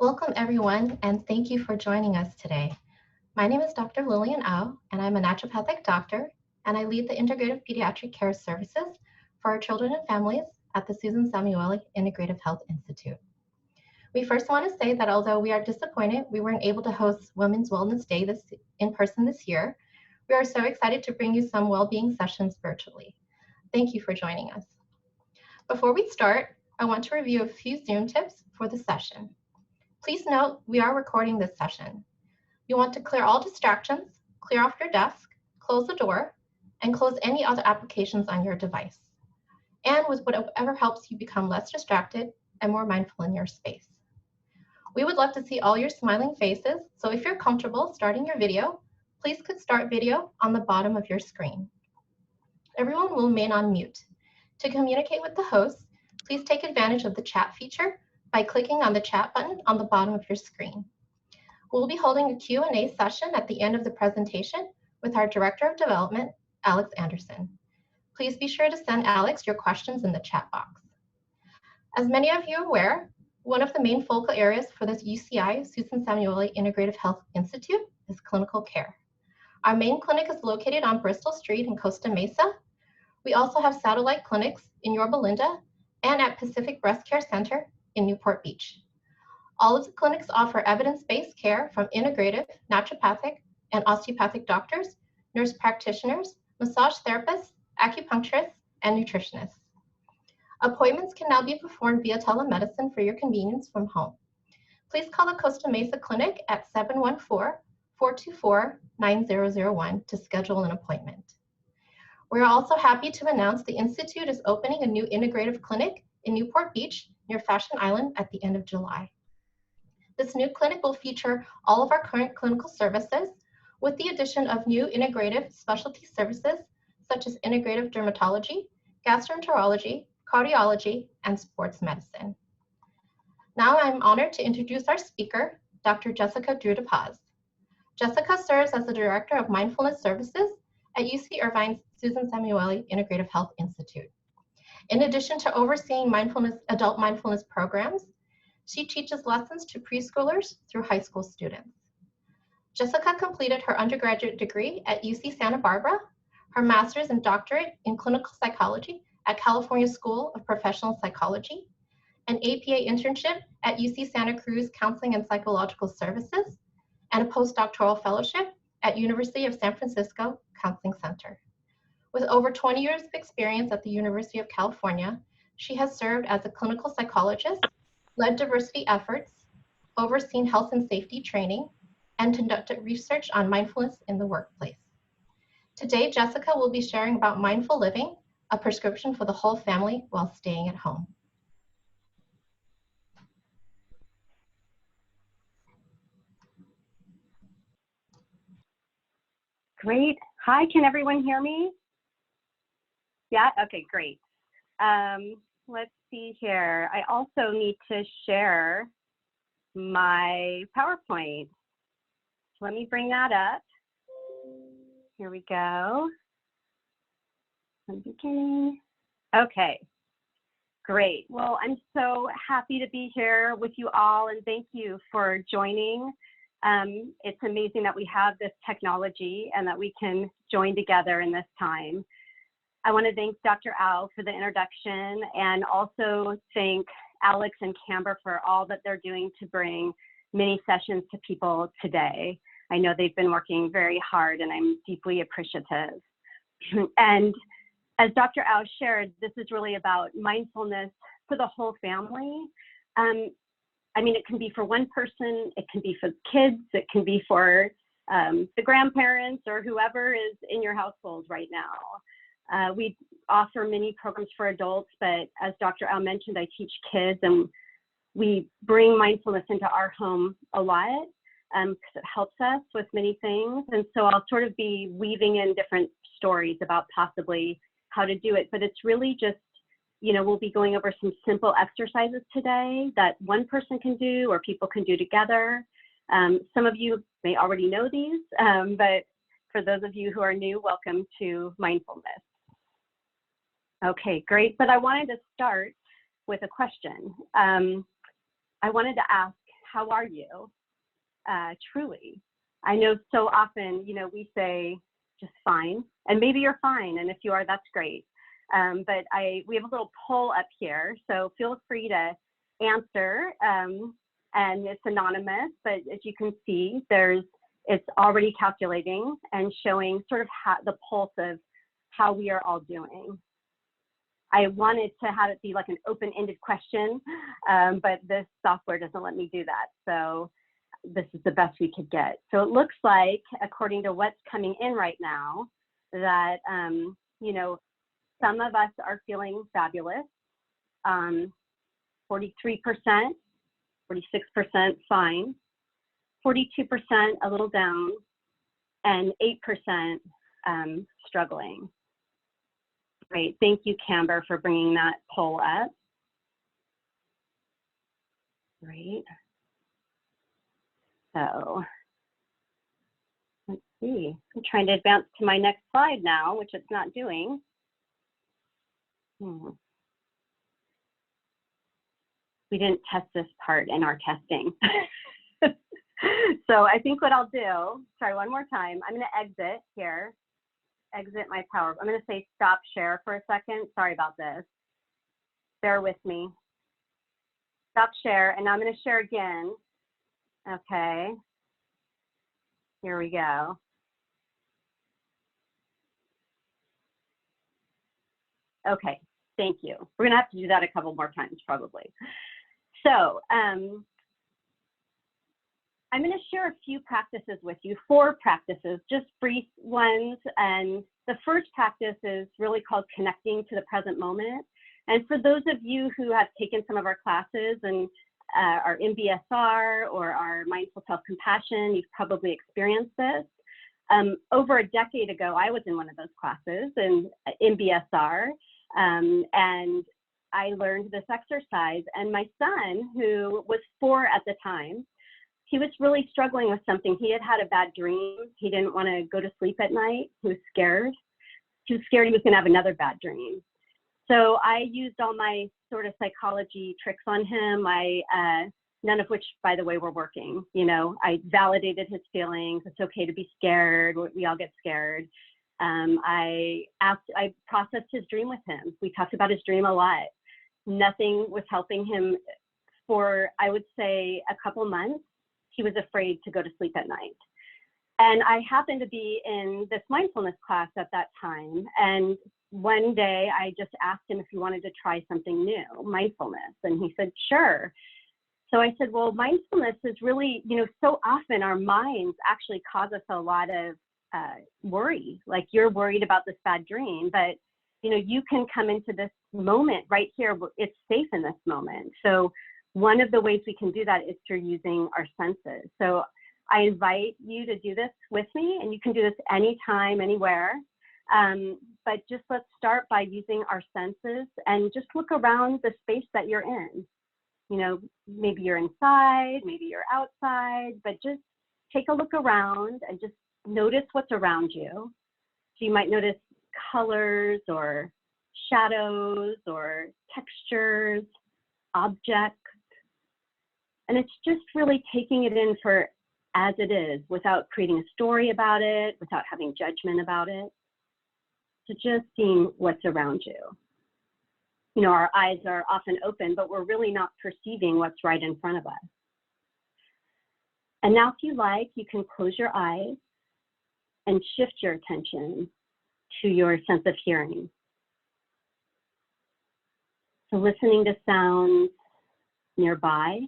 Welcome everyone, and thank you for joining us today. My name is Dr. Lillian Au, and I'm a naturopathic doctor, and I lead the Integrative Pediatric Care Services for our children and families at the Susan Samueli Integrative Health Institute. We first want to say that although we are disappointed we weren't able to host Women's Wellness Day in person this year, we are so excited to bring you some well-being sessions virtually. Thank you for joining us. Before we start, I want to review a few Zoom tips for the session. Please note we are recording this session. You want to clear all distractions, clear off your desk, close the door, and close any other applications on your device. And with whatever helps you become less distracted and more mindful in your space. We would love to see all your smiling faces, so if you're comfortable starting your video, please click Start Video on the bottom of your screen. Everyone will remain on mute. To communicate with the host, please take advantage of the chat feature by clicking on the chat button on the bottom of your screen. We'll be holding a Q&A session at the end of the presentation with our Director of Development, Alex Anderson. Please be sure to send Alex your questions in the chat box. As many of you are aware, one of the main focal areas for the UCI Susan Samueli Integrative Health Institute is clinical care. Our main clinic is located on Bristol Street in Costa Mesa. We also have satellite clinics in Yorba Linda and at Pacific Breast Care Center in Newport Beach. All of the clinics offer evidence-based care from integrative, naturopathic, and osteopathic doctors, nurse practitioners, massage therapists, acupuncturists, and nutritionists. Appointments can now be performed via telemedicine for your convenience from home. Please call the Costa Mesa Clinic at 714-424-9001 to schedule an appointment. We're also happy to announce the Institute is opening a new integrative clinic in Newport Beach near Fashion Island at the end of July. This new clinic will feature all of our current clinical services with the addition of new integrative specialty services such as integrative dermatology, gastroenterology, cardiology, and sports medicine. Now I'm honored to introduce our speaker, Dr. Jessica Drew-DePaz. Jessica serves as the Director of Mindfulness Services at UC Irvine's Susan Samueli Integrative Health Institute. In addition to overseeing adult mindfulness programs, she teaches lessons to preschoolers through high school students. Jessica completed her undergraduate degree at UC Santa Barbara, her master's and doctorate in clinical psychology at California School of Professional Psychology, an APA internship at UC Santa Cruz Counseling and Psychological Services, and a postdoctoral fellowship at University of San Francisco Counseling Center. With over 20 years of experience at the University of California, she has served as a clinical psychologist, led diversity efforts, overseen health and safety training, and conducted research on mindfulness in the workplace. Today, Jessica will be sharing about mindful living, a prescription for the whole family while staying at home. Great. Hi, can everyone hear me? Yeah, okay, great. Let's see here. I also need to share my PowerPoint. Let me bring that up. Here we go. I'm beginning. Okay, great. Well, I'm so happy to be here with you all, and thank you for joining. It's amazing that we have this technology and that we can join together in this time. I want to thank Dr. Au for the introduction and also thank Alex and Camber for all that they're doing to bring many sessions to people today. I know they've been working very hard and I'm deeply appreciative. And as Dr. Au shared, this is really about mindfulness for the whole family. I mean, it can be for one person, it can be for kids, it can be for the grandparents or whoever is in your household right now. We offer many programs for adults, but as Dr. Au mentioned, I teach kids and we bring mindfulness into our home a lot because it helps us with many things. And so I'll sort of be weaving in different stories about possibly how to do it, but it's really just, you know, we'll be going over some simple exercises today that one person can do or people can do together. Some of you may already know these, but for those of you who are new, welcome to mindfulness. Okay, great. But I wanted to start with a question. I wanted to ask, how are you? Truly. I know so often, we say just fine, and maybe you're fine, and if you are, that's great. But we have a little poll up here, so feel free to answer, and it's anonymous, but as you can see, it's already calculating and showing sort of the pulse of how we are all doing. I wanted to have it be like an open-ended question, but this software doesn't let me do that. So this is the best we could get. So it looks like, according to what's coming in right now, that, some of us are feeling fabulous. 43%, 46% fine, 42% a little down, and 8% struggling. Great, thank you, Camber, for bringing that poll up. Great. So let's see, I'm trying to advance to my next slide now, which it's not doing. We didn't test this part in our testing. So I think what I'll do, try one more time. I'm going to exit here, exit my power. I'm going to say stop share for a second. Sorry about this. Bear with me. Stop share, and now I'm going to share again. Okay. Here we go. Okay, thank you. We're going to have to do that a couple more times probably. So I'm going to share a few practices with you, 4 practices, just brief ones. And the first practice is really called connecting to the present moment. And for those of you who have taken some of our classes and our MBSR or our Mindful Self-Compassion, you've probably experienced this. Over a decade ago, I was in one of those classes in MBSR, and I learned this exercise. And my son, who was 4 at the time, he was really struggling with something. He had had a bad dream. He didn't want to go to sleep at night. He was scared. He was scared he was going to have another bad dream. So I used all my sort of psychology tricks on him. None of which, by the way, were working. I validated his feelings. It's okay to be scared. We all get scared. I processed his dream with him. We talked about his dream a lot. Nothing was helping him for, I would say, a couple months. He was afraid to go to sleep at night. And I happened to be in this mindfulness class at that time. And one day I just asked him if he wanted to try something new, mindfulness. And he said, sure. So I said, well, mindfulness is really, so often our minds actually cause us a lot of worry. Like you're worried about this bad dream, but you can come into this moment right here. It's safe in this moment. So one of the ways we can do that is through using our senses. So I invite you to do this with me, and you can do this anytime, anywhere. But just let's start by using our senses and just look around the space that you're in. Maybe you're inside, maybe you're outside, but just take a look around and just notice what's around you. So you might notice colors or shadows or textures, objects. And it's just really taking it in for as it is, without creating a story about it, without having judgment about it. So just seeing what's around you. Our eyes are often open, but we're really not perceiving what's right in front of us. And now, if you like, you can close your eyes and shift your attention to your sense of hearing. So listening to sounds nearby.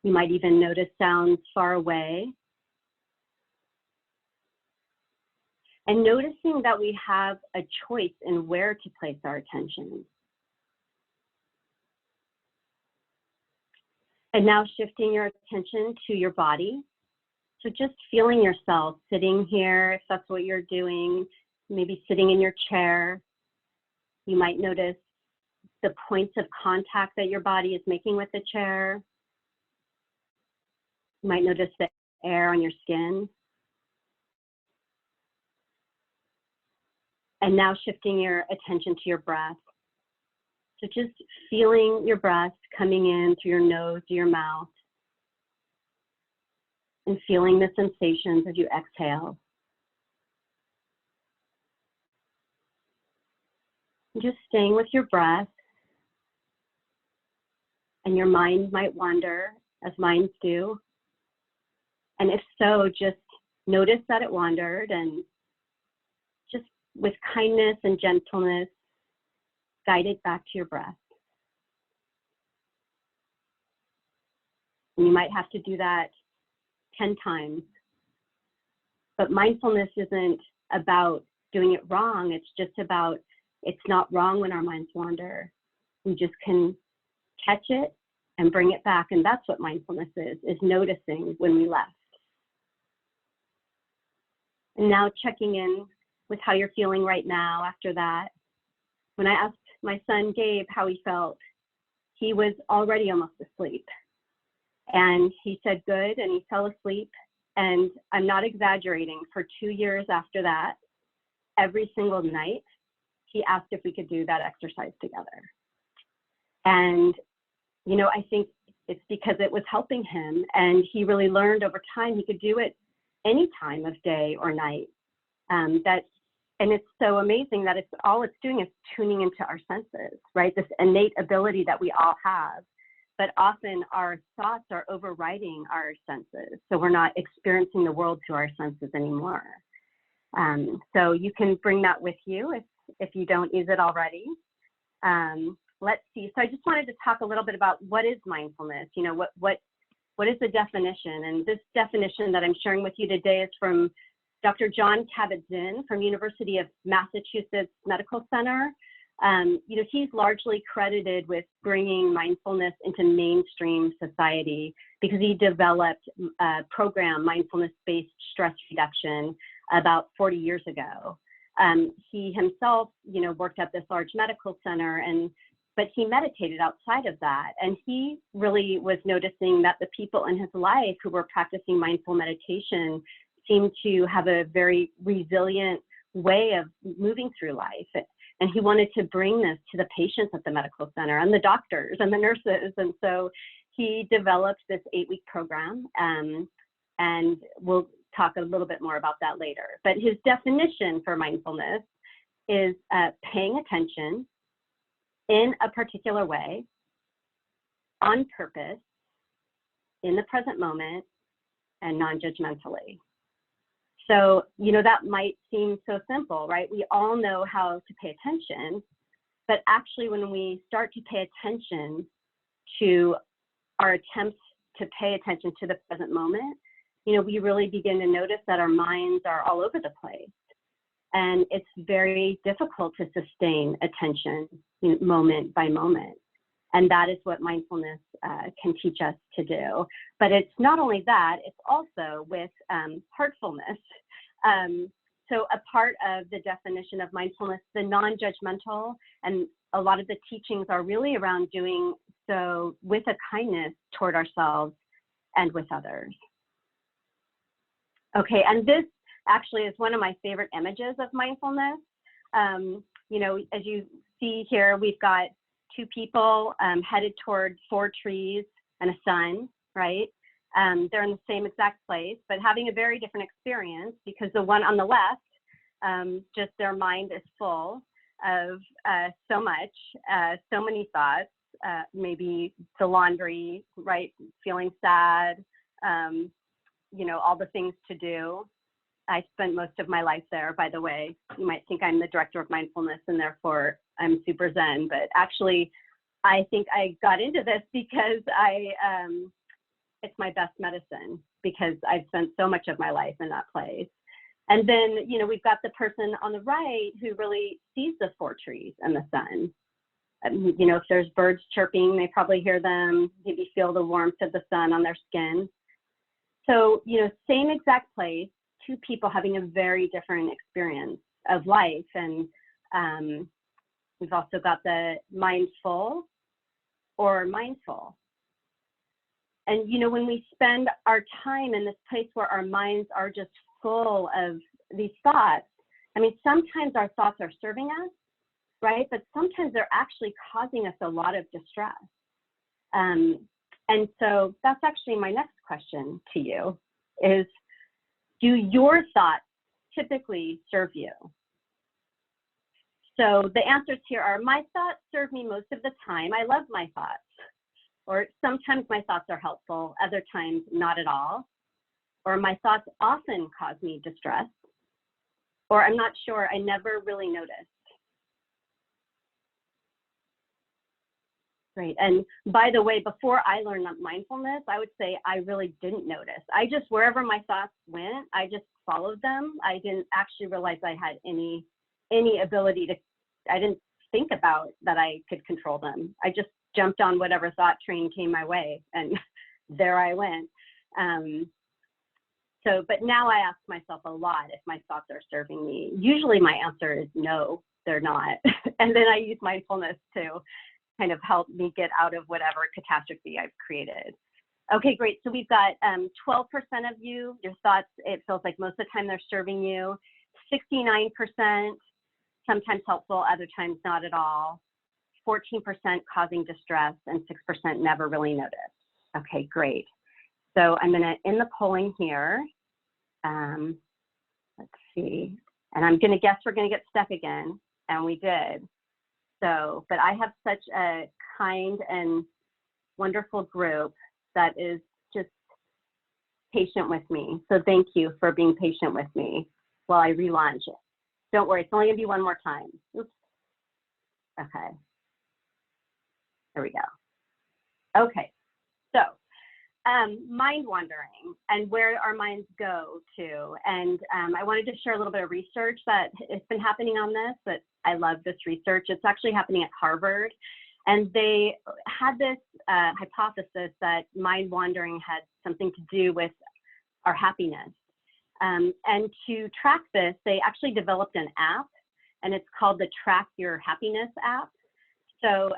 You might even notice sounds far away. And noticing that we have a choice in where to place our attention. And now shifting your attention to your body. So just feeling yourself sitting here, if that's what you're doing, maybe sitting in your chair. You might notice the points of contact that your body is making with the chair. You might notice the air on your skin. And now shifting your attention to your breath. So just feeling your breath coming in through your nose to your mouth and feeling the sensations as you exhale. And just staying with your breath, and your mind might wander as minds do. And if so, just notice that it wandered and just with kindness and gentleness, guide it back to your breath. And you might have to do that 10 times. But mindfulness isn't about doing it wrong. It's just about, it's not wrong when our minds wander. We just can catch it and bring it back. And that's what mindfulness is noticing when we left. And now checking in with how you're feeling right now after that. When I asked my son, Gabe, how he felt, he was already almost asleep. And he said good, and he fell asleep. And I'm not exaggerating, for 2 years after that, every single night, he asked if we could do that exercise together. And, you know, I think it's because it was helping him, and he really learned over time he could do it any time of day or night. And it's so amazing that all it's doing is tuning into our senses, right? This innate ability that we all have. But often our thoughts are overriding our senses. So we're not experiencing the world through our senses anymore. So you can bring that with you if you don't use it already. Let's see. So I just wanted to talk a little bit about what is mindfulness. You know, what is the definition? And this definition that I'm sharing with you today is from Dr. John Kabat-Zinn from University of Massachusetts Medical Center. You know, he's largely credited with bringing mindfulness into mainstream society because he developed a program, mindfulness-based stress reduction, about 40 years ago. He himself, you know, worked at this large medical center, but he meditated outside of that. And he really was noticing that the people in his life who were practicing mindful meditation seemed to have a very resilient way of moving through life. And he wanted to bring this to the patients at the medical center and the doctors and the nurses. And so he developed this 8-week program, and we'll talk a little bit more about that later. But his definition for mindfulness is paying attention in a particular way, on purpose, in the present moment, and non-judgmentally. So, you know, that might seem so simple, right? We all know how to pay attention, but actually when we start to pay attention to our attempts to pay attention to the present moment, you know, we really begin to notice that our minds are all over the place. And it's very difficult to sustain attention, you know, moment by moment. And that is what mindfulness can teach us to do. But it's not only that, it's also with heartfulness. So a part of the definition of mindfulness, the non-judgmental, and a lot of the teachings are really around doing so with a kindness toward ourselves and with others. Okay, and this actually is one of my favorite images of mindfulness. You know, as you see here, we've got 2 people headed toward 4 trees and a sun, right? They're in the same exact place, but having a very different experience because the one on the left, just their mind is full of so much, so many thoughts, maybe the laundry, right? Feeling sad, you know, all the things to do. I spent most of my life there, by the way. You might think I'm the director of mindfulness and therefore I'm super zen, but actually I think I got into this because it's my best medicine because I've spent so much of my life in that place. And then, you know, we've got the person on the right who really sees the 4 trees and the sun. You know, if there's birds chirping, they probably hear them, maybe feel the warmth of the sun on their skin. So, you know, same exact place, 2 people having a very different experience of life. And we've also got the mindful or mindful. And, you know, when we spend our time in this place where our minds are just full of these thoughts, I mean, sometimes our thoughts are serving us, right? But sometimes they're actually causing us a lot of distress. And so that's actually my next question to you is, do your thoughts typically serve you? So the answers here are, my thoughts serve me most of the time. I love my thoughts. Or sometimes my thoughts are helpful, other times not at all. Or my thoughts often cause me distress. Or I'm not sure, I never really noticed. Great. And by the way, before I learned mindfulness, I would say I really didn't notice. I just, wherever my thoughts went, I just followed them. I didn't actually realize I had any ability to, I didn't think about that I could control them. I just jumped on whatever thought train came my way, and there I went. But now I ask myself a lot if my thoughts are serving me. Usually my answer is no, they're not. And then I use mindfulness to kind of help me get out of whatever catastrophe I've created. Okay, great. So we've got 12% of you, your thoughts, it feels like most of the time they're serving you. 69%, sometimes helpful, other times not at all. 14% causing distress, and 6% never really noticed. Okay, great. So I'm gonna end the polling here. Let's see. And I'm gonna guess we're gonna get stuck again, and we did. So, but I have such a kind and wonderful group that is just patient with me. So thank you for being patient with me while I relaunch it. Don't worry, it's only gonna be one more time. Oops. Okay. There we go. Okay, so mind wandering and where our minds go to. And I wanted to share a little bit of research that has been happening on this, but I love this research. It's actually happening at Harvard. And they had this hypothesis that mind wandering had something to do with our happiness. And to track this, they actually developed an app, and it's called the Track Your Happiness app. So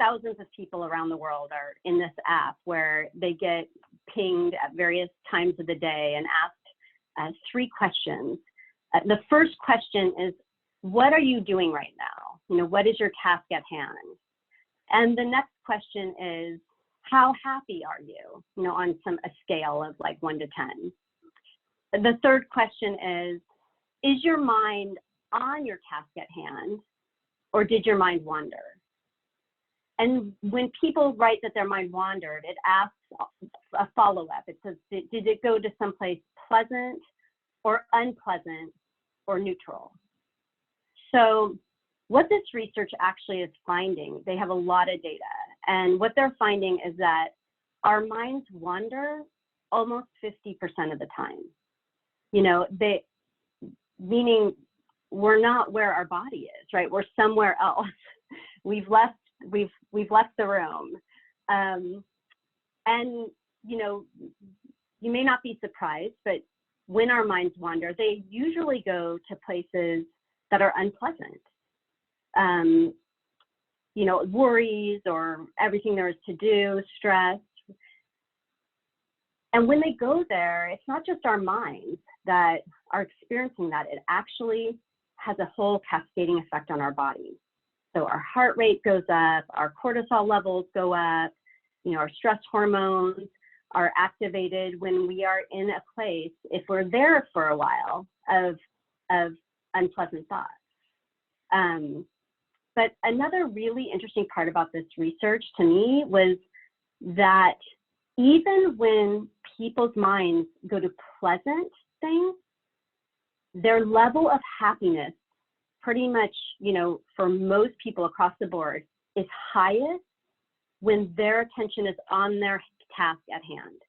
thousands of people around the world are in this app where they get pinged at various times of the day and asked 3 questions. The first question is, what are you doing right now? You know, what is your task at hand? And the next question is, how happy are you? You know, on a scale of like 1 to 10. The third question is your mind on your task at hand, or did your mind wander? And when people write that their mind wandered, it asks a follow-up. It says, did it go to someplace pleasant or unpleasant or neutral? So what this research actually is finding, they have a lot of data, and what they're finding is that our minds wander almost 50% of the time. You know, meaning we're not where our body is, right? We're somewhere else. We've left the room. And, you know, you may not be surprised, but when our minds wander, they usually go to places that are unpleasant. You know, worries or everything there is to do, stress. And when they go there, it's not just our minds that are experiencing that. It actually has a whole cascading effect on our body. So our heart rate goes up, our cortisol levels go up, you know, our stress hormones are activated when we are in a place, if we're there for a while, of unpleasant thoughts. But another really interesting part about this research to me was that even when people's minds go to pleasant things, their level of happiness pretty much, you know, for most people across the board, is highest when their attention is on their task at hand.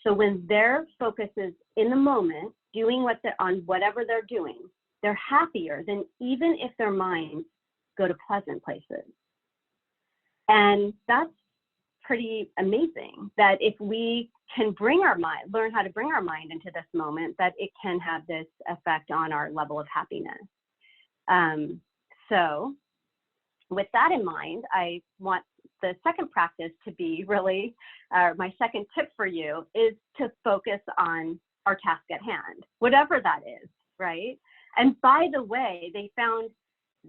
So when their focus is in the moment, doing on whatever they're doing, they're happier than even if their minds go to pleasant places. And that's pretty amazing, that if we can learn how to bring our mind into this moment, that it can have this effect on our level of happiness. So with that in mind, I want the second practice to be really, my second tip for you is to focus on our task at hand, whatever that is, right? And by the way, they found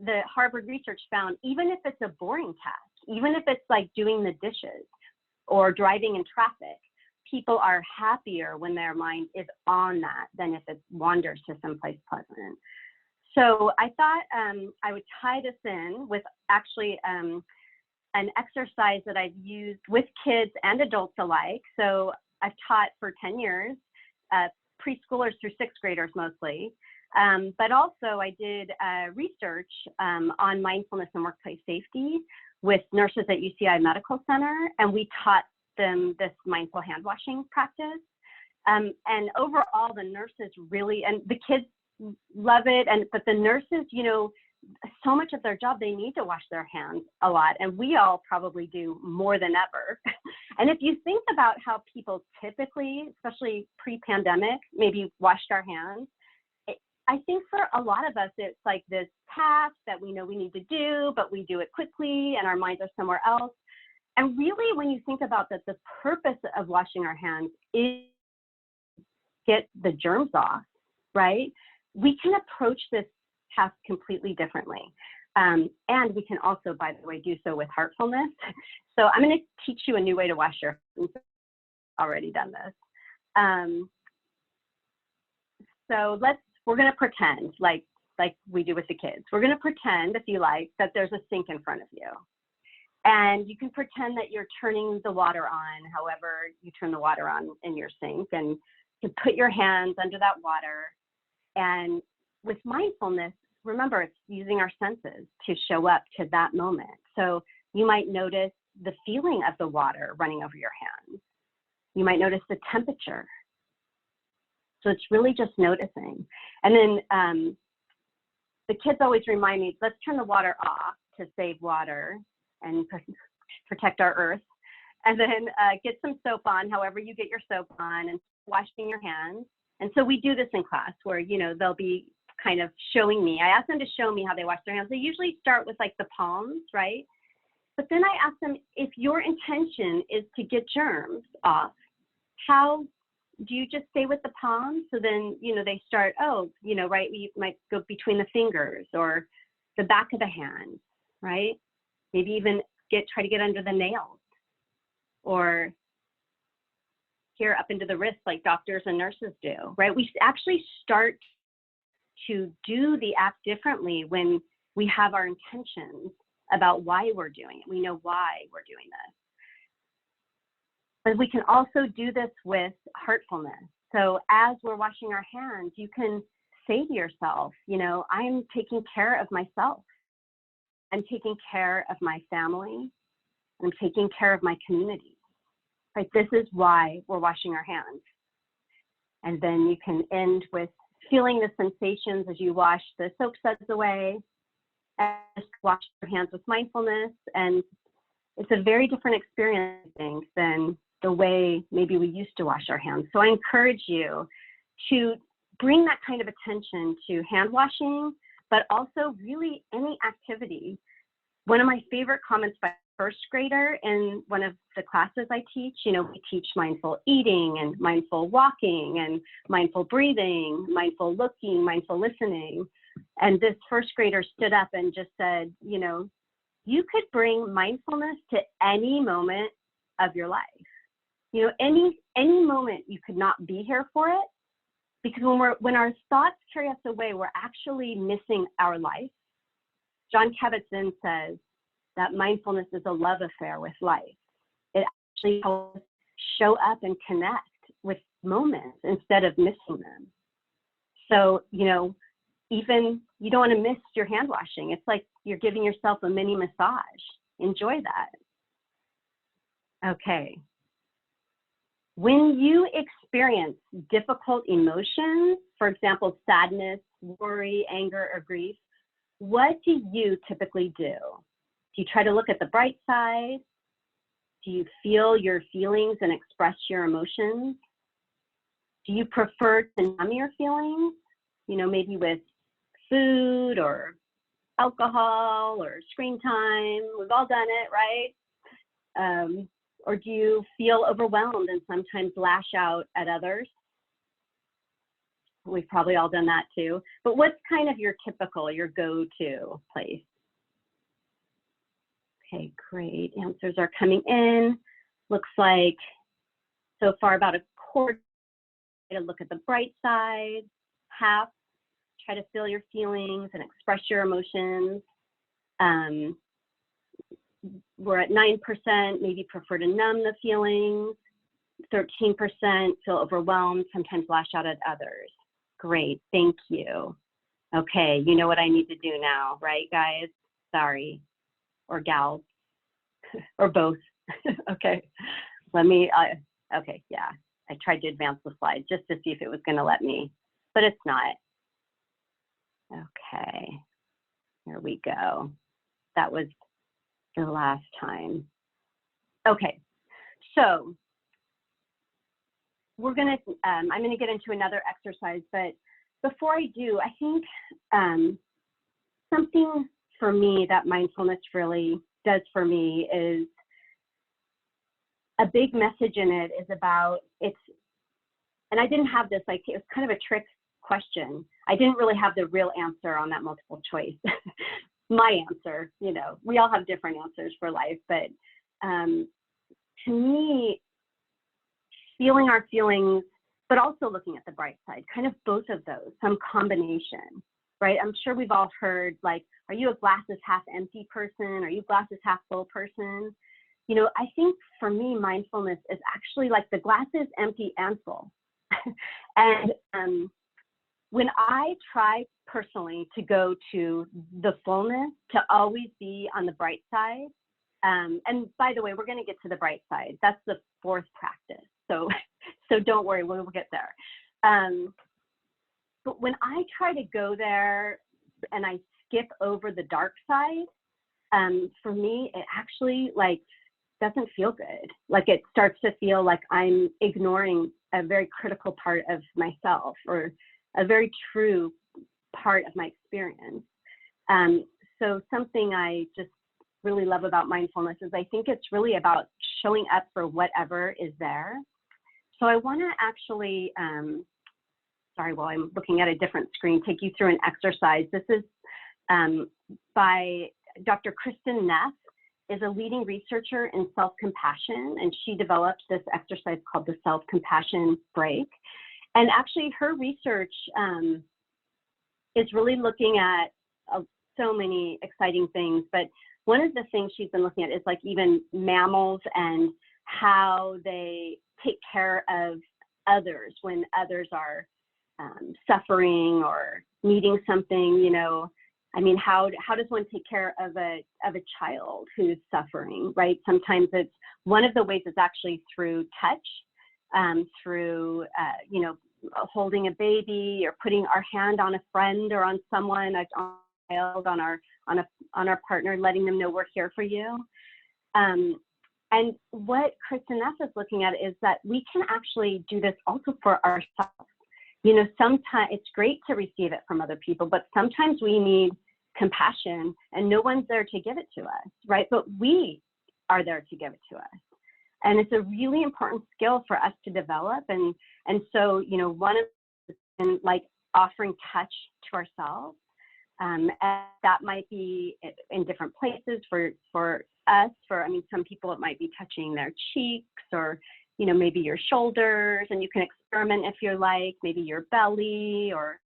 the Harvard research found, even if it's a boring task, even if it's like doing the dishes or driving in traffic, people are happier when their mind is on that than if it wanders to someplace pleasant. So I thought I would tie this in with actually an exercise that I've used with kids and adults alike. So I've taught for 10 years, preschoolers through sixth graders mostly. But also I did research on mindfulness and workplace safety with nurses at UCI Medical Center, and we taught them this mindful hand washing practice. And overall, the nurses really, and the kids love it, but the nurses, you know, so much of their job, they need to wash their hands a lot, and we all probably do more than ever. And if you think about how people typically, especially pre-pandemic, maybe washed our hands, I think for a lot of us, it's like this task that we know we need to do, but we do it quickly and our minds are somewhere else. And really, when you think about that, the purpose of washing our hands is get the germs off, right? We can approach this task completely differently. And we can also, by the way, do so with heartfulness. So I'm going to teach you a new way to wash your hands. I've already done this. So we're going to pretend like we do with the kids. We're going to pretend, if you like, that there's a sink in front of you. And you can pretend that you're turning the water on, however you turn the water on in your sink, and you put your hands under that water. And with mindfulness, remember, it's using our senses to show up to that moment. So you might notice the feeling of the water running over your hands. You might notice the temperature. So it's really just noticing. And then the kids always remind me, let's turn the water off to save water and protect our earth. And then get some soap on, however you get your soap on, and washing your hands. And so we do this in class where, you know, they'll be kind of showing me. I ask them to show me how they wash their hands. They usually start with like the palms, right? But then I ask them, if your intention is to get germs off, how do you just stay with the palms? So then, you know, they start, oh, you know, right, you might go between the fingers or the back of the hand, right? Maybe even try to get under the nails, or here up into the wrist like doctors and nurses do, right? We actually start to do the act differently when we have our intentions about why we're doing it. We know why we're doing this. But we can also do this with heartfulness. So as we're washing our hands, you can say to yourself, you know, I'm taking care of myself. I'm taking care of my family. I'm taking care of my community. Right? This is why we're washing our hands. And then you can end with feeling the sensations as you wash the soap suds away, and just wash your hands with mindfulness. And it's a very different experience, I think, than the way maybe we used to wash our hands. So I encourage you to bring that kind of attention to hand washing, but also really any activity. One of my favorite comments by a first grader in one of the classes I teach, you know, we teach mindful eating and mindful walking and mindful breathing, mindful looking, mindful listening. And this first grader stood up and just said, you know, you could bring mindfulness to any moment of your life. You know, any moment you could not be here for it, because when our thoughts carry us away, we're actually missing our life. John Kabat-Zinn says that mindfulness is a love affair with life. It actually helps us show up and connect with moments instead of missing them. So, you know, even you don't want to miss your hand washing. It's like you're giving yourself a mini massage. Enjoy that. Okay. When you experience difficult emotions, for example, sadness, worry, anger, or grief, what do you typically do? Do you try to look at the bright side? Do you feel your feelings and express your emotions? Do you prefer to numb your feelings? You know, maybe with food or alcohol or screen time. We've all done it, right? Or do you feel overwhelmed and sometimes lash out at others? We've probably all done that too. But what's kind of your typical, your go-to place? Okay, great. Answers are coming in. Looks like so far about a quarter to look at the bright side, half try to feel your feelings and express your emotions. We're at 9%, maybe prefer to numb the feelings. 13% feel overwhelmed, sometimes lash out at others. Great, thank you. Okay, you know what I need to do now, right, guys? Sorry, or gals, or both. Okay, let me, okay, yeah. I tried to advance the slide just to see if it was gonna let me, but it's not. Okay, here we go. That was the last time. Okay, so we're gonna, I'm gonna get into another exercise, but before I do, I think something for me that mindfulness really does for me is a big message in it is about and I didn't have this, like, it was kind of a trick question. I didn't really have the real answer on that multiple choice. My answer, you know, we all have different answers for life, but to me, feeling our feelings, but also looking at the bright side, kind of both of those, some combination, right? I'm sure we've all heard, like, are you a glasses half empty person? Are you glasses half full person? You know, I think for me, mindfulness is actually like the glass is empty and full. And when I try personally to go to the fullness, to always be on the bright side, and by the way, we're going to get to the bright side. That's the fourth practice. So don't worry, we'll get there. But when I try to go there and I skip over the dark side, for me, it actually doesn't feel good. Like, it starts to feel like I'm ignoring a very critical part of myself, or a very true part of my experience. So something I just really love about mindfulness is I think it's really about showing up for whatever is there. So I want to actually, sorry, while I'm looking at a different screen, take you through an exercise. This is by Dr. Kristen Neff, is a leading researcher in self-compassion, and she developed this exercise called the self-compassion break. And actually her research is really looking at so many exciting things, but one of the things she's been looking at is like even mammals and how they take care of others when others are suffering or needing something, you know. I mean, how does one take care of a child who's suffering, right? Sometimes it's, one of the ways is actually through touch, through, you know, holding a baby, or putting our hand on a friend or on someone, on a child, on our partner, letting them know we're here for you. And what Kristen Neff is looking at is that we can actually do this also for ourselves. You know, sometimes it's great to receive it from other people, but sometimes we need compassion and no one's there to give it to us, right? But we are there to give it to us. And it's a really important skill for us to develop. And so, you know, one of the, like, offering touch to ourselves, and that might be in different places for us. I mean, some people, it might be touching their cheeks, or, you know, maybe your shoulders, and you can experiment if you're like, maybe your belly or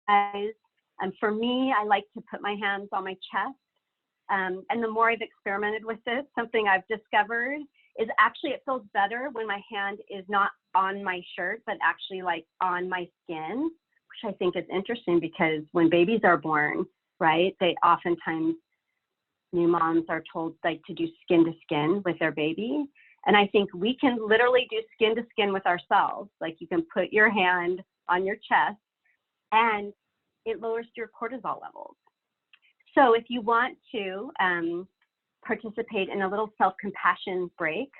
eyes. And for me, I like to put my hands on my chest. And the more I've experimented with this, something I've discovered is actually it feels better when my hand is not on my shirt, but actually like on my skin, which I think is interesting because when babies are born, right, they oftentimes, new moms are told like to do skin to skin with their baby. And I think we can literally do skin to skin with ourselves. Like, you can put your hand on your chest and it lowers your cortisol levels. So if you want to participate in a little self-compassion break,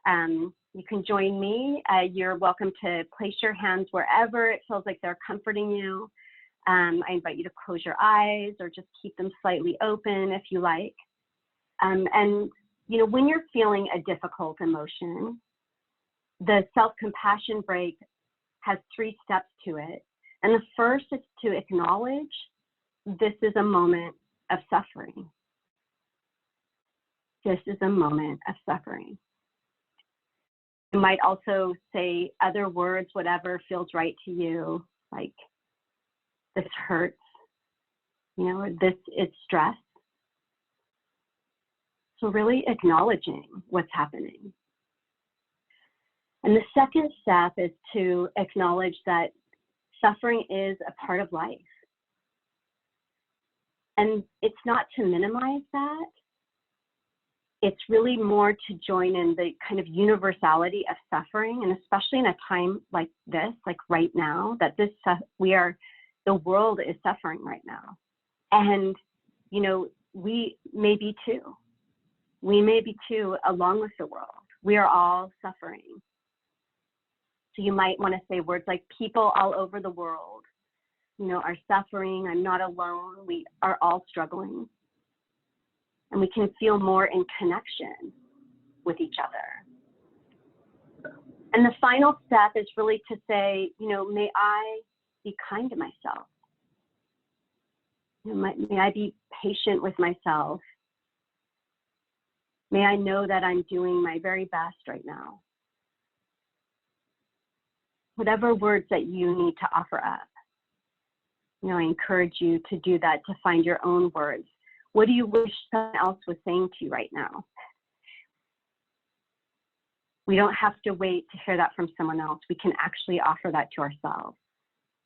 you can join me. You're welcome to place your hands wherever it feels like they're comforting you. I invite you to close your eyes or just keep them slightly open if you like. And you know, when you're feeling a difficult emotion, the self-compassion break has 3 steps to it. And the first is to acknowledge this is a moment of suffering. This is a moment of suffering. You might also say other words, whatever feels right to you, like this hurts, you know, or this is stress. So really acknowledging what's happening. And the second step is to acknowledge that suffering is a part of life. And it's not to minimize that. It's really more to join in the kind of universality of suffering, and especially in a time like this, like right now, that the world is suffering right now. And, you know, we may be too. We may be too, along with the world. We are all suffering. So you might want to say words like people all over the world, you know, are suffering. I'm not alone. We are all struggling. And we can feel more in connection with each other. And the final step is really to say, you know, may I be kind to myself. You know, may I be patient with myself. May I know that I'm doing my very best right now. Whatever words that you need to offer up, you know, I encourage you to do that, to find your own words. What do you wish someone else was saying to you right now? We don't have to wait to hear that from someone else. We can actually offer that to ourselves,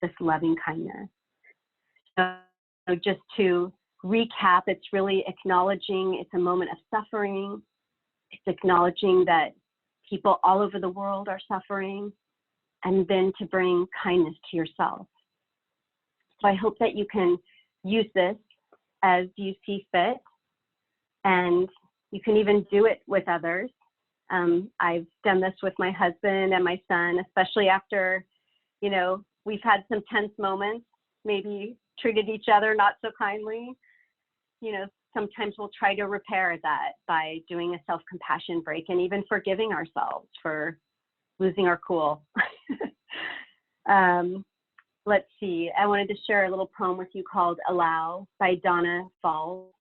this loving kindness. So just to recap, it's really acknowledging it's a moment of suffering. It's acknowledging that people all over the world are suffering, and then to bring kindness to yourself. So I hope that you can use this as you see fit, and you can even do it with others. I've done this with my husband and my son, especially after, you know, we've had some tense moments, maybe treated each other not so kindly. You know, sometimes we'll try to repair that by doing a self-compassion break and even forgiving ourselves for losing our cool. Let's see, I wanted to share a little poem with you called Allow by Donna Falls.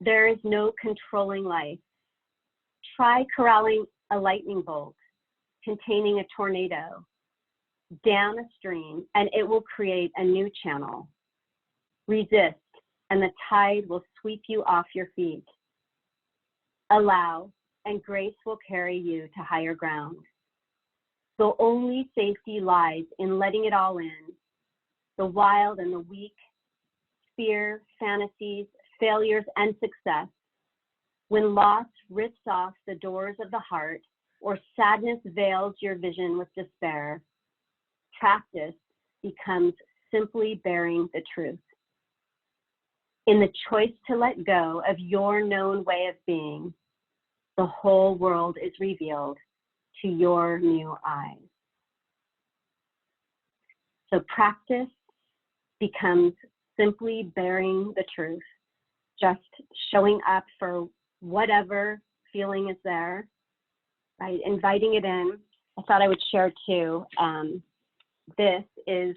There is no controlling life. Try corralling a lightning bolt containing a tornado down a stream, and it will create a new channel. Resist, and the tide will sweep you off your feet. Allow, and grace will carry you to higher ground. The only safety lies in letting it all in, the wild and the weak, fear, fantasies, failures, and success. When loss rips off the doors of the heart, or sadness veils your vision with despair, practice becomes simply bearing the truth. In the choice to let go of your known way of being, the whole world is revealed to your new eyes. So practice becomes simply bearing the truth, just showing up for whatever feeling is there, right? Inviting it in. I thought I would share too. This is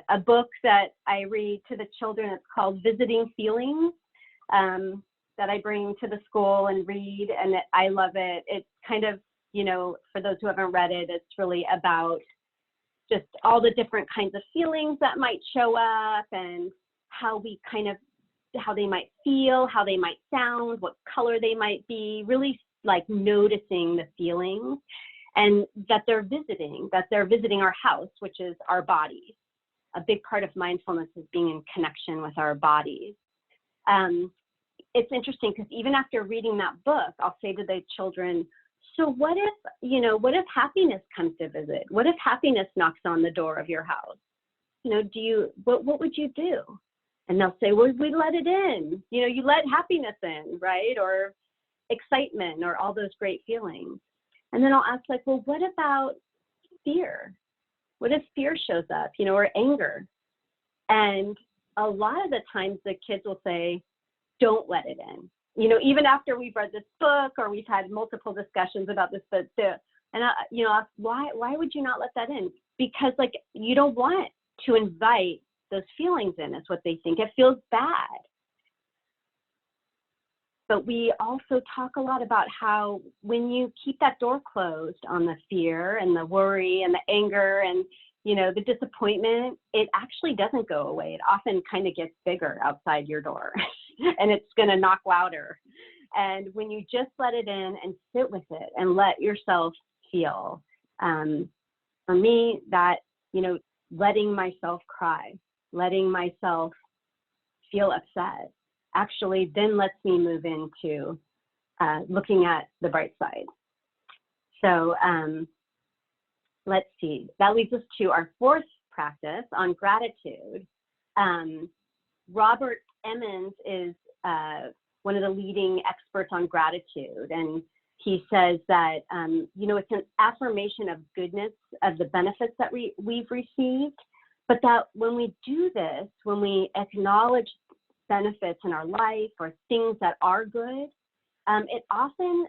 a book that I read to the children. It's called Visiting Feelings, that I bring to the school and read, and I love it. It's kind of, you know, for those who haven't read it, it's really about just all the different kinds of feelings that might show up and how they might feel, how they might sound, what color they might be, really like noticing the feelings, and that they're visiting our house, which is our bodies. A big part of mindfulness is being in connection with our bodies. It's interesting because even after reading that book, I'll say to the children, so what if happiness comes to visit? What if happiness knocks on the door of your house? You know, what would you do? And they'll say, well, we let it in. You know, you let happiness in, right? Or excitement, or all those great feelings. And then I'll ask, like, well, what about fear? What if fear shows up, you know, or anger? And a lot of the times the kids will say, don't let it in. You know, even after we've read this book or we've had multiple discussions about this book, and you know, why would you not let that in? Because like you don't want to invite those feelings in is what they think. It feels bad. But we also talk a lot about how when you keep that door closed on the fear and the worry and the anger and, you know, the disappointment, it actually doesn't go away. It often kind of gets bigger outside your door and it's going to knock louder. And when you just let it in and sit with it and let yourself feel, for me, that, you know, letting myself cry, letting myself feel upset, actually then lets me move into looking at the bright side. So let's see, that leads us to our fourth practice on gratitude. Robert Emmons is one of the leading experts on gratitude, and he says that, you know, it's an affirmation of goodness, of the benefits that we've received, but that when we do this, when we acknowledge benefits in our life or things that are good, it often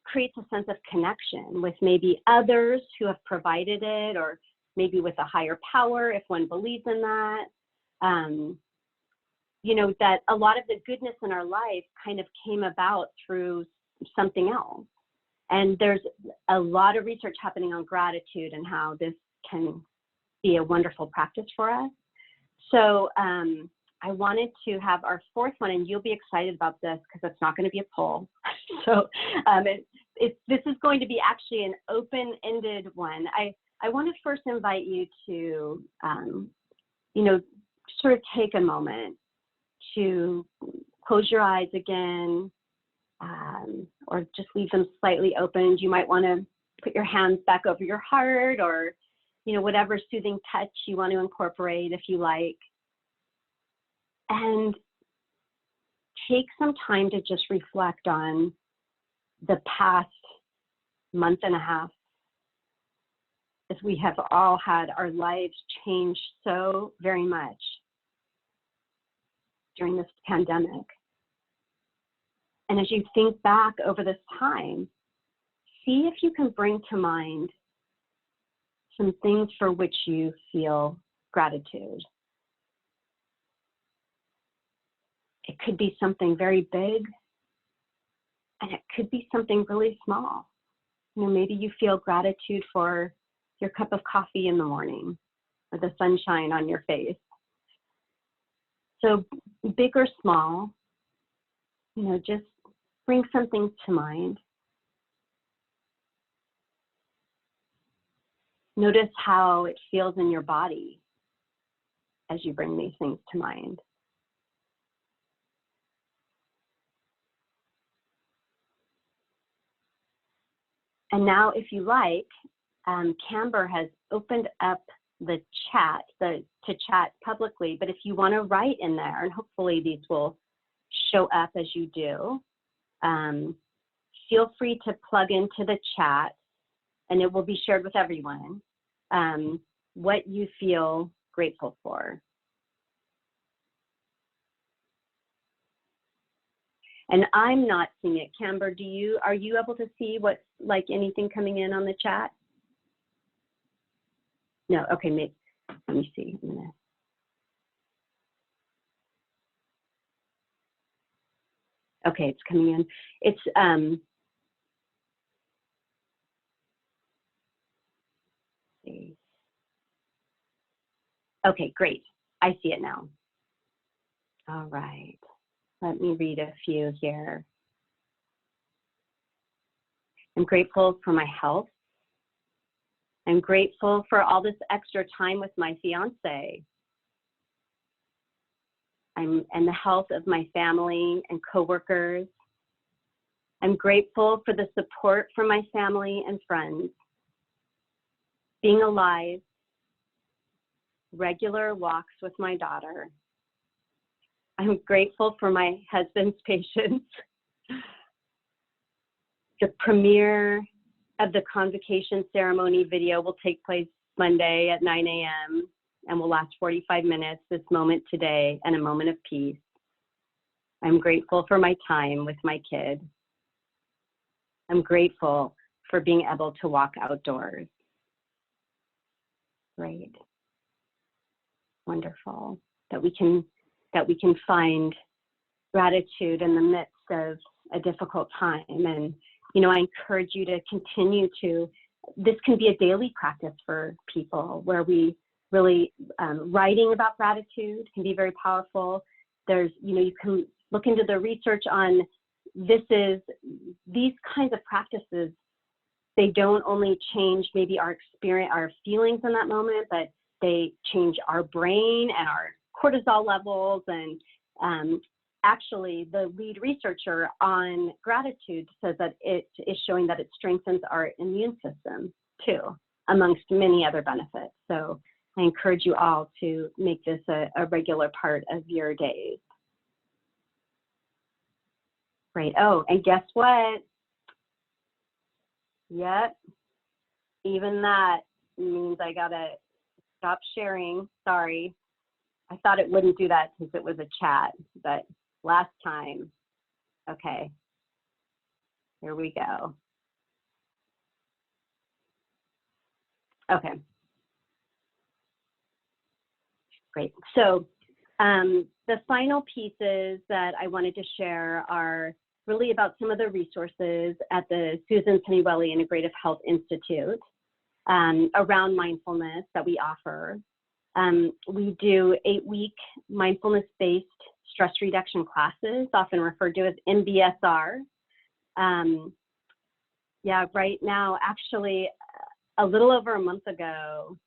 creates a sense of connection with maybe others who have provided it, or maybe with a higher power if one believes in that. You know, that a lot of the goodness in our life kind of came about through something else. And there's a lot of research happening on gratitude and how this can be a wonderful practice for us. So I wanted to have our fourth one, and you'll be excited about this because it's not going to be a poll. So this is going to be actually an open-ended one. I want to first invite you to, you know, sort of take a moment to close your eyes again, or just leave them slightly opened. You might want to put your hands back over your heart, or, you know, whatever soothing touch you want to incorporate if you like. And take some time to just reflect on the past month and a half, as we have all had our lives change so very much during this pandemic. And as you think back over this time, see if you can bring to mind some things for which you feel gratitude. It could be something very big, and it could be something really small. You know, maybe you feel gratitude for your cup of coffee in the morning, or the sunshine on your face. So big or small, you know, just bring something to mind. Notice how it feels in your body as you bring these things to mind. And now, if you like, Camber has opened up the chat to chat publicly, but if you want to write in there, and hopefully these will show up as you do, feel free to plug into the chat, and it will be shared with everyone, what you feel grateful for. And I'm not seeing it. Camber, are you able to see what's like anything coming in on the chat? No, okay, maybe, let me see. Okay, it's coming in. It's, okay, great. I see it now. All right, let me read a few here. I'm grateful for my health. I'm grateful for all this extra time with my fiance. And the health of my family and coworkers. I'm grateful for the support from my family and friends. Being alive, regular walks with my daughter. I'm grateful for my husband's patience. The premiere of the convocation ceremony video will take place Monday at 9 a.m. and will last 45 minutes, this moment today, and a moment of peace. I'm grateful for my time with my kid. I'm grateful for being able to walk outdoors. Great. Wonderful. That we can find gratitude in the midst of a difficult time. And, you know, I encourage you to continue to, this can be a daily practice for people where we really, writing about gratitude can be very powerful. There's, you know, you can look into the research on these kinds of practices. They don't only change maybe our experience, our feelings in that moment, but they change our brain and our cortisol levels. And actually, the lead researcher on gratitude says that it is showing that it strengthens our immune system too, amongst many other benefits. So I encourage you all to make this a regular part of your days. Great. Oh, and guess what? Yep. Even that means I gotta stop sharing. Sorry. I thought it wouldn't do that since it was a chat, but last time. Okay. Here we go. Okay. Great. So the final pieces that I wanted to share are really about some of the resources at the Susan Samueli Integrative Health Institute around mindfulness that we offer. We do 8-week mindfulness-based stress reduction classes, often referred to as MBSR. Yeah, right now, actually, a little over a month ago,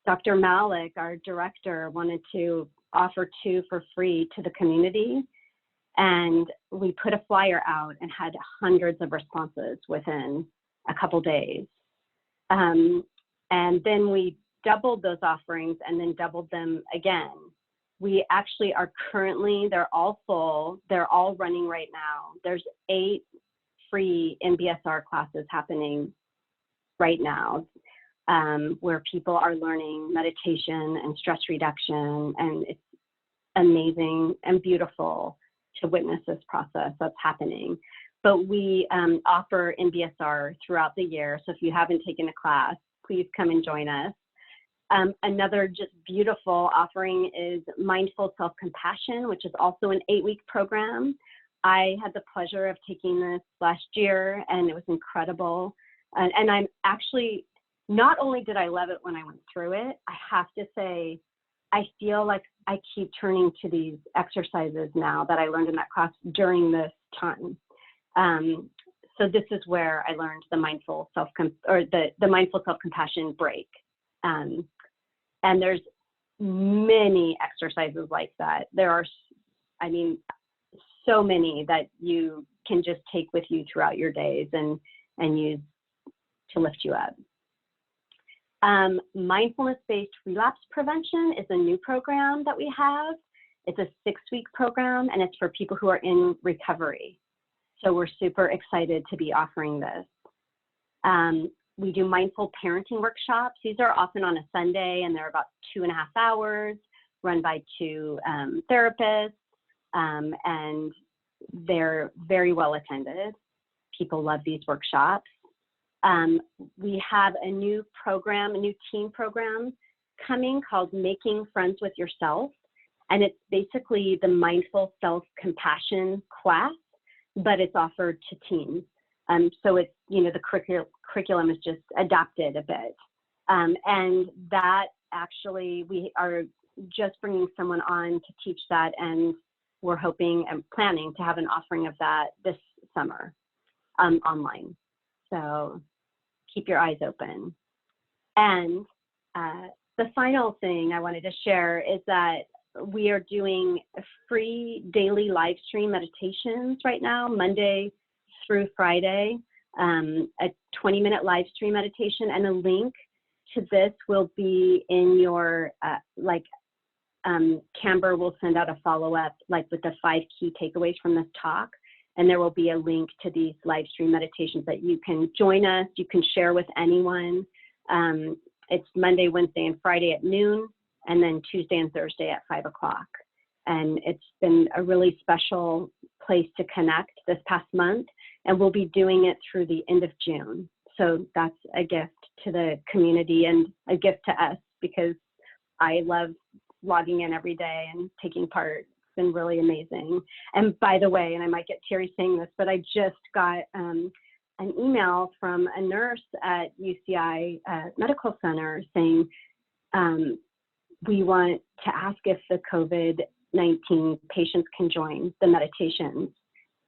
Dr. Malik, our director, wanted to offer 2 for free to the community. And we put a flyer out and had hundreds of responses within a couple days. And then we doubled those offerings and then doubled them again. We actually are currently, they're all full, they're all running right now. There's 8 free MBSR classes happening right now, where people are learning meditation and stress reduction, and it's amazing and beautiful to witness this process that's happening. But we offer MBSR throughout the year, so if you haven't taken a class, please come and join us. Another just beautiful offering is Mindful Self-Compassion, which is also an 8-week program. I had the pleasure of taking this last year, and it was incredible. And I'm actually, not only did I love it when I went through it, I have to say, I feel like I keep turning to these exercises now that I learned in that class during this time. So this is where I learned the mindful mindful self-compassion break. And there's many exercises like that. There are, I mean, so many that you can just take with you throughout your days and use to lift you up. Mindfulness-based relapse prevention is a new program that we have. It's a 6-week program, and it's for people who are in recovery. So we're super excited to be offering this. We do mindful parenting workshops. These are often on a Sunday, and they're about 2.5 hours, run by 2 therapists, and they're very well attended. People love these workshops. We have a new program, a new teen program coming called Making Friends with Yourself. And it's basically the mindful self-compassion class, but it's offered to teens. So it's, you know, the curriculum is just adapted a bit. And that actually, we are just bringing someone on to teach that, and we're hoping and planning to have an offering of that this summer online. So keep your eyes open. And the final thing I wanted to share is that we are doing free daily live stream meditations right now, Monday through Friday, a 20-minute live stream meditation, and a link to this will be in your, Camber will send out a follow-up, like with the 5 key takeaways from this talk. And there will be a link to these live stream meditations that you can join us, you can share with anyone. It's Monday, Wednesday, and Friday at noon, and then Tuesday and Thursday at 5 o'clock. And it's been a really special place to connect this past month, and we'll be doing it through the end of June. So that's a gift to the community and a gift to us, because I love logging in every day and taking part. It's been really amazing. And by the way, and I might get teary saying this, but I just got an email from a nurse at UCI Medical Center saying, we want to ask if the COVID-19 patients can join the meditations.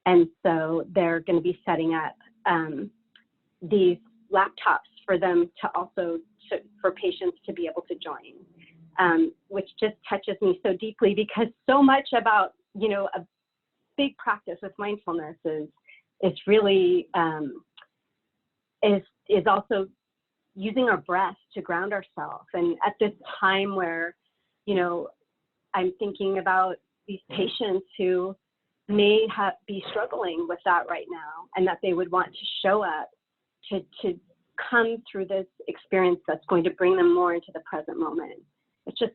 And so they're going to be setting up these laptops for them to also, for patients to be able to join, which just touches me so deeply, because so much about, you know, a big practice with mindfulness is really, is also using our breath to ground ourselves. And at this time where, you know, I'm thinking about these patients who may be struggling with that right now, and that they would want to show up to come through this experience that's going to bring them more into the present moment. It's just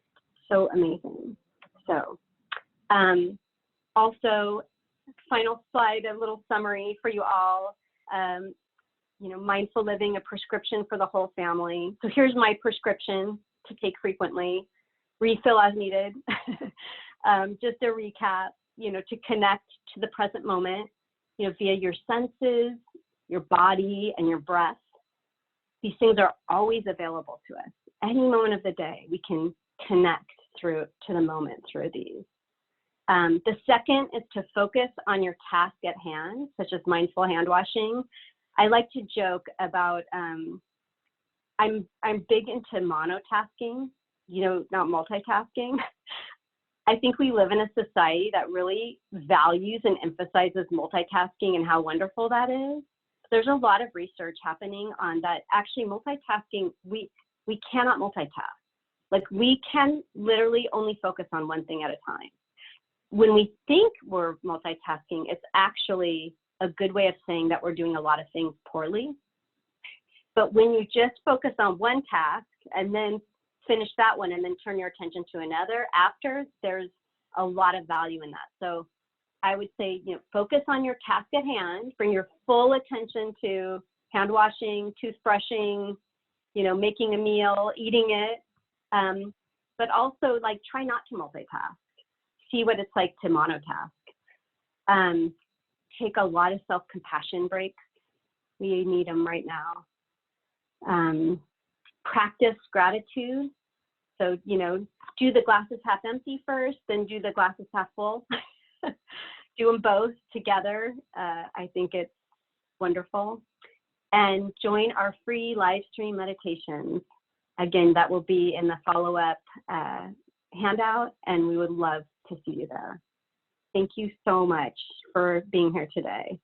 so amazing. So also, final slide, a little summary for you all. You know, mindful living, a prescription for the whole family. So here's my prescription to take frequently, refill as needed. Just a recap, you know, to connect to the present moment, you know, via your senses, your body, and your breath. These things are always available to us. Any moment of the day, we can connect through to the moment through these. The second is to focus on your task at hand, such as mindful hand washing. I like to joke about, I'm big into monotasking, you know, not multitasking. I think we live in a society that really values and emphasizes multitasking and how wonderful that is. There's a lot of research happening on that. Actually, multitasking, we cannot multitask. Like, we can literally only focus on one thing at a time. When we think we're multitasking, it's actually a good way of saying that we're doing a lot of things poorly. But when you just focus on one task and then finish that one and then turn your attention to another after, there's a lot of value in that. So I would say, you know, focus on your task at hand, bring your full attention to hand washing, toothbrushing, you know, making a meal, eating it, but also, like, try not to multitask. See what it's like to monotask. Take a lot of self-compassion breaks. We need them right now. Practice gratitude. So, you know, do the glasses half empty first, then do the glasses half full. Do them both together. I think it's wonderful. And join our free live stream meditations. Again, that will be in the follow-up handout, and we would love to see you there. Thank you so much for being here today.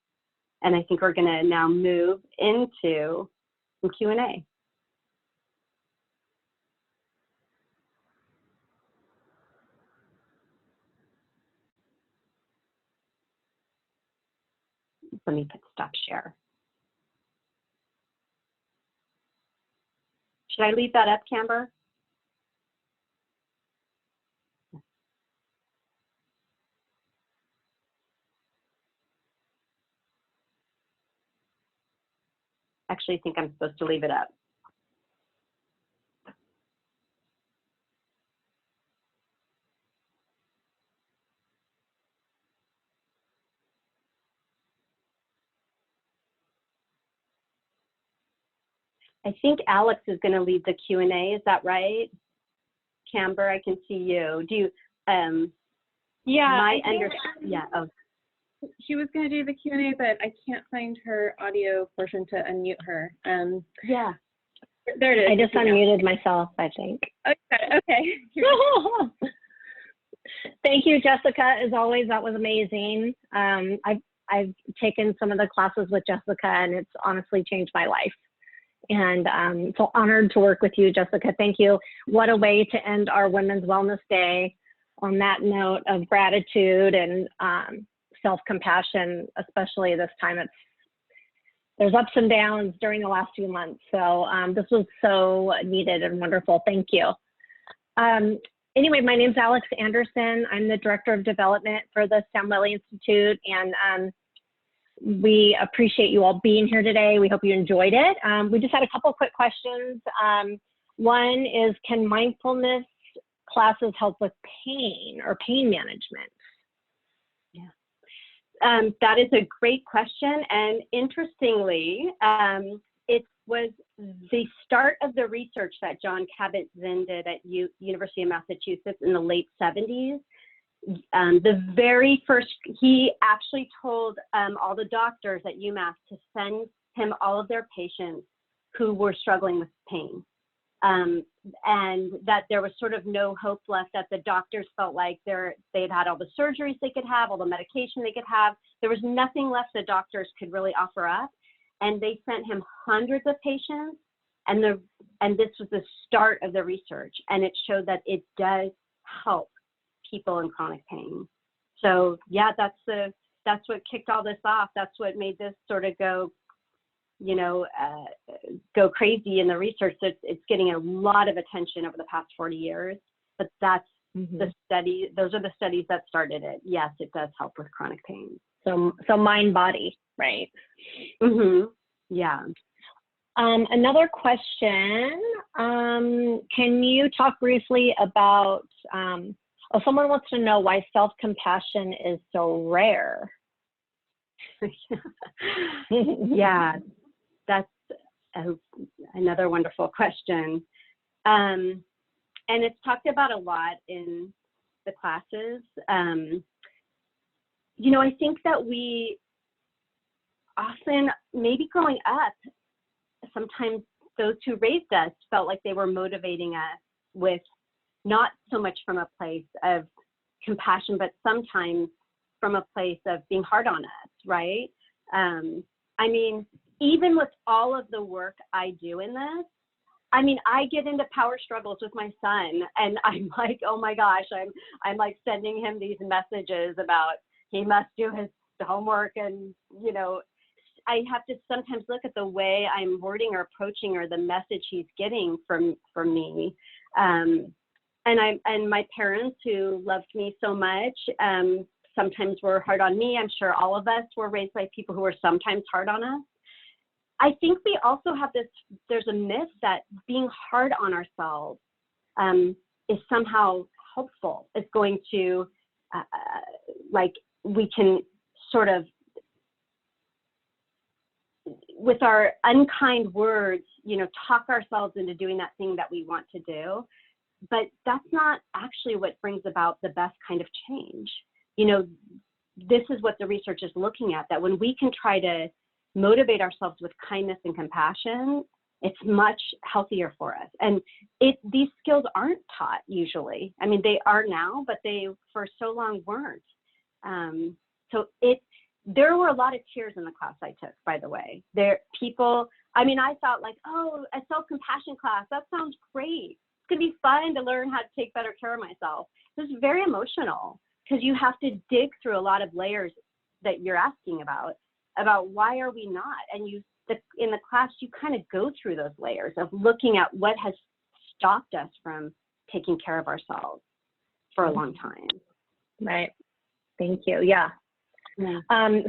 And I think we're going to now move into some Q&A. Let me stop share. Should I leave that up, Camber? Actually, I think I'm supposed to leave it up. I think Alex is going to lead the Q&A. Is that right? Camber, I can see you. Do you? Yeah. Yeah. Oh. She was going to do the Q&A, but I can't find her audio portion to unmute her. Yeah. There it is. I just unmuted myself, I think. Okay. Thank you, Jessica. As always, that was amazing. I've taken some of the classes with Jessica, and it's honestly changed my life. And so honored to work with you, Jessica. Thank you. What a way to end our Women's Wellness Day on that note of gratitude and self-compassion, especially this time. There's ups and downs during the last few months. So this was so needed and wonderful. Thank you. Anyway, my name's Alex Anderson. I'm the Director of Development for the Samueli.institute, and we appreciate you all being here today. We hope you enjoyed it. We just had a couple quick questions. One is, can mindfulness classes help with pain or pain management? That is a great question. And interestingly, it was the start of the research that John Kabat-Zinn did at University of Massachusetts in the late 70s. The very first, he actually told all the doctors at UMass to send him all of their patients who were struggling with pain. And that there was sort of no hope left, that the doctors felt like they'd had all the surgeries they could have, all the medication they could have. There was nothing left the doctors could really offer up. And they sent him hundreds of patients, and this was the start of the research, and it showed that it does help people in chronic pain. So yeah, that's what kicked all this off. That's what made this sort of go crazy in the research. It's getting a lot of attention over the past 40 years, but that's the study. Those are the studies that started it. Yes, it does help with chronic pain. So mind, body, right? Yeah. Another question, can you talk briefly about, someone wants to know why self-compassion is so rare. Yeah, that's another wonderful question. And it's talked about a lot in the classes. I think that we often, maybe growing up, sometimes those who raised us felt like they were motivating us with not so much from a place of compassion, but sometimes from a place of being hard on us, right? I mean, even with all of the work I do in this, I mean, I get into power struggles with my son, and I'm like, oh my gosh, I'm like sending him these messages about he must do his homework, and I have to sometimes look at the way I'm wording or approaching, or the message he's getting from me. And my parents, who loved me so much, sometimes were hard on me. I'm sure all of us were raised by people who were sometimes hard on us. I think we also have there's a myth that being hard on ourselves is somehow helpful. It's going to, we can sort of, with our unkind words, talk ourselves into doing that thing that we want to do. But that's not actually what brings about the best kind of change. This is what the research is looking at, that when we can try to motivate ourselves with kindness and compassion, it's much healthier for us. And these skills aren't taught usually. I mean, they are now, but they for so long weren't. There were a lot of tears in the class I took, by the way. I thought like, oh, a self-compassion class, that sounds great. It's gonna be fun to learn how to take better care of myself. It was very emotional, because you have to dig through a lot of layers that you're asking about why are we not? And in the class, you kind of go through those layers of looking at what has stopped us from taking care of ourselves for a long time. Right. Thank you. Yeah.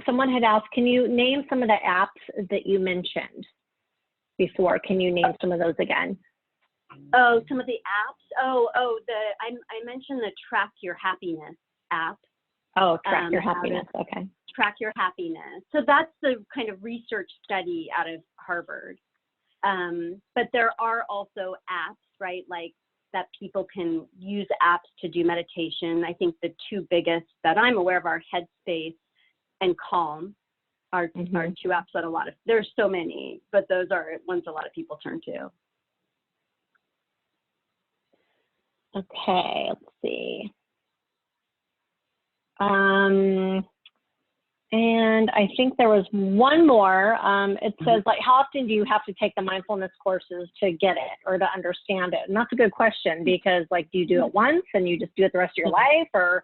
Someone had asked, can you name some of the apps that you mentioned before? Can you name some of those again? Oh, some of the apps? I mentioned the Track Your Happiness app. Oh, Track Your Happiness, okay. Track Your Happiness. So that's the kind of research study out of Harvard. But there are also apps, right, like that people can use apps to do meditation. I think the two biggest that I'm aware of are Headspace and Calm are two apps that there's so many, but those are ones a lot of people turn to. Okay, let's see. And I think there was one more. It says, like, how often do you have to take the mindfulness courses to get it or to understand it? And that's a good question, because, like, do you do it once and you just do it the rest of your life? Or,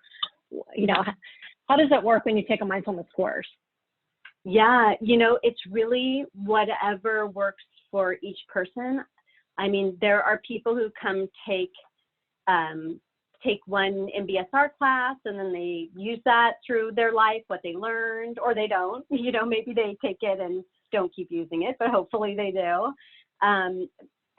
how does it work when you take a mindfulness course? Yeah, it's really whatever works for each person. I mean, there are people who come take one MBSR class, and then they use that through their life, what they learned, or they don't. Maybe they take it and don't keep using it, but hopefully they do.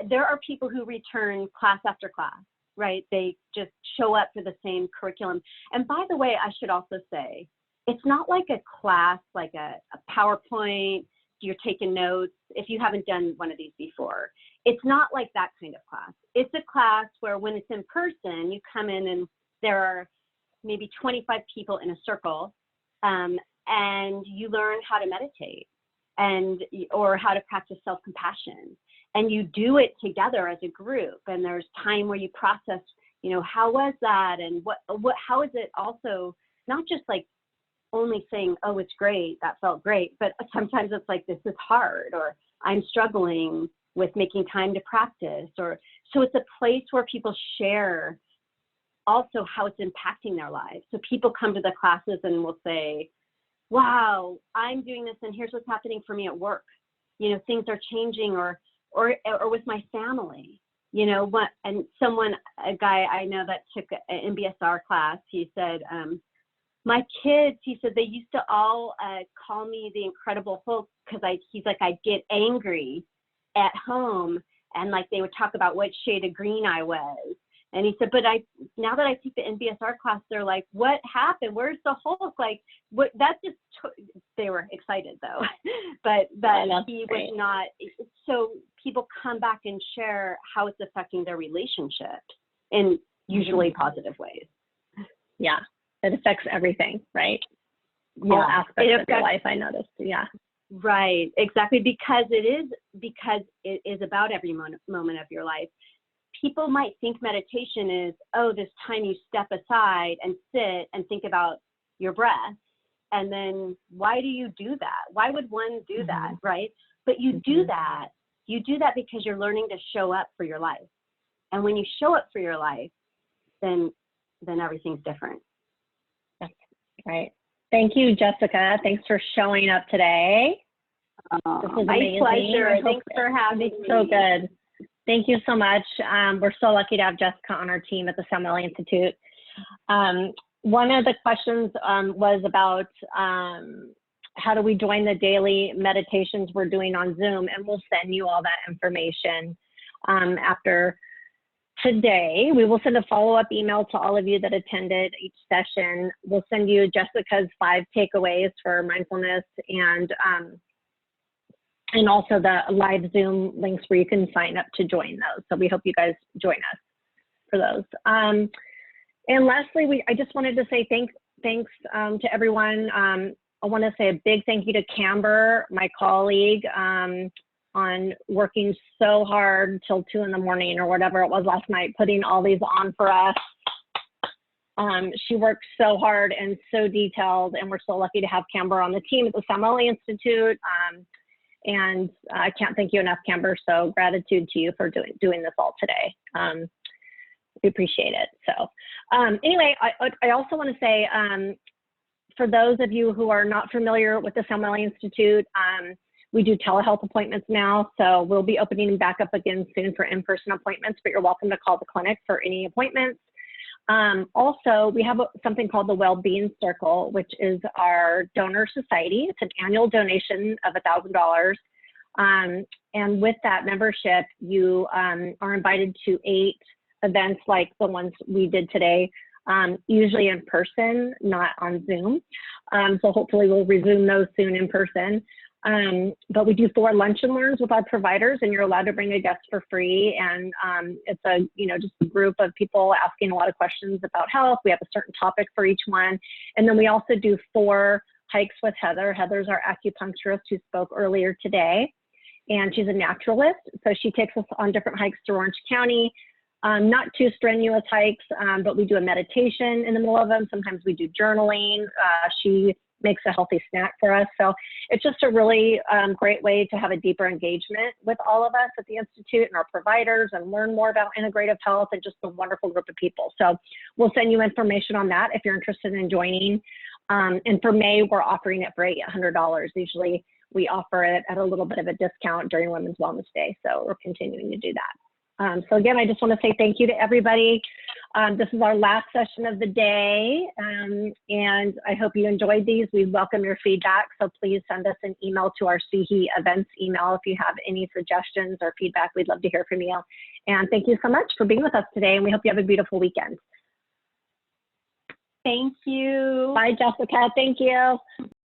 There are people who return class after class, right? They just show up for the same curriculum. And by the way, I should also say, it's not like a class, like a PowerPoint, you're taking notes. If you haven't done one of these before, it's not like that kind of class. It's a class where when it's in person, you come in and there are maybe 25 people in a circle, and you learn how to meditate or how to practice self-compassion. And you do it together as a group. And there's time where you process, you know, how was that? And how is it also not just like only saying, oh, it's great, that felt great, but sometimes it's like, this is hard, or I'm struggling with making time to practice, so it's a place where people share also how it's impacting their lives. So people come to the classes and will say, wow, I'm doing this and here's what's happening for me at work. You know, things are changing, or with my family, you know, a guy I know that took an MBSR class, he said, my kids, he said, they used to all call me the Incredible Hulk because he's like, I'd get angry at home and like they would talk about what shade of green I was. And he said, but now that I take the NBSR class, they're like, what happened? Where's the Hulk? Like, what? That's just, they were excited though, but he was not. So people come back and share how it's affecting their relationships in usually positive ways. Yeah. It affects everything, right? Yeah. All aspects of your life, I noticed. Yeah. Right, exactly, because it is about every moment of your life. People might think meditation is, oh, this time you step aside and sit and think about your breath, and then why do you do that? Why would one do that, right? But you do that. You do that because you're learning to show up for your life, and when you show up for your life, then everything's different. Right. Thank you, Jessica. Thanks for showing up today. This was my amazing. pleasure. Thanks for having me. So good. Thank you so much. We're so lucky to have Jessica on our team at the Samueli.institute. One of the questions was about how do we join the daily meditations we're doing on Zoom, and we'll send you all that information after today. We will send a follow-up email to all of you that attended each session. We'll send you Jessica's 5 takeaways for mindfulness, and also the live Zoom links where you can sign up to join those. So we hope you guys join us for those. And lastly, I just wanted to say thanks to everyone. I want to say a big thank you to Camber, my colleague, on working so hard till 2 in the morning or whatever it was last night, putting all these on for us. She worked so hard and so detailed, and we're so lucky to have Camber on the team at the Samueli.institute. And I can't thank you enough, Camber. So gratitude to you for doing this all today. We appreciate it. So anyway, I also want to say, for those of you who are not familiar with the Samueli.institute, we do telehealth appointments now, so we'll be opening back up again soon for in-person appointments, but you're welcome to call the clinic for any appointments. Also, we have something called the Wellbeing Circle, which is our donor society. It's an annual donation of $1,000. And with that membership, you are invited to 8 events like the ones we did today, usually in person, not on Zoom. So hopefully we'll resume those soon in person. But we do 4 lunch and learns with our providers, and you're allowed to bring a guest for free. And it's just a group of people asking a lot of questions about health. We have a certain topic for each one. And then we also do 4 hikes with Heather. Heather's our acupuncturist who spoke earlier today, and she's a naturalist. So she takes us on different hikes through Orange County. Not too strenuous hikes, but we do a meditation in the middle of them. Sometimes we do journaling. She makes a healthy snack for us. So it's just a really great way to have a deeper engagement with all of us at the Institute and our providers, and learn more about integrative health, and just a wonderful group of people. So we'll send you information on that if you're interested in joining. And for May, we're offering it for $800. Usually we offer it at a little bit of a discount during Women's Wellness Day. So we're continuing to do that. So again, I just want to say thank you to everybody. This is our last session of the day, and I hope you enjoyed these. We welcome your feedback, so please send us an email to our SSIHI events email if you have any suggestions or feedback. We'd love to hear from you. And thank you so much for being with us today, and we hope you have a beautiful weekend. Thank you. Bye, Jessica. Thank you.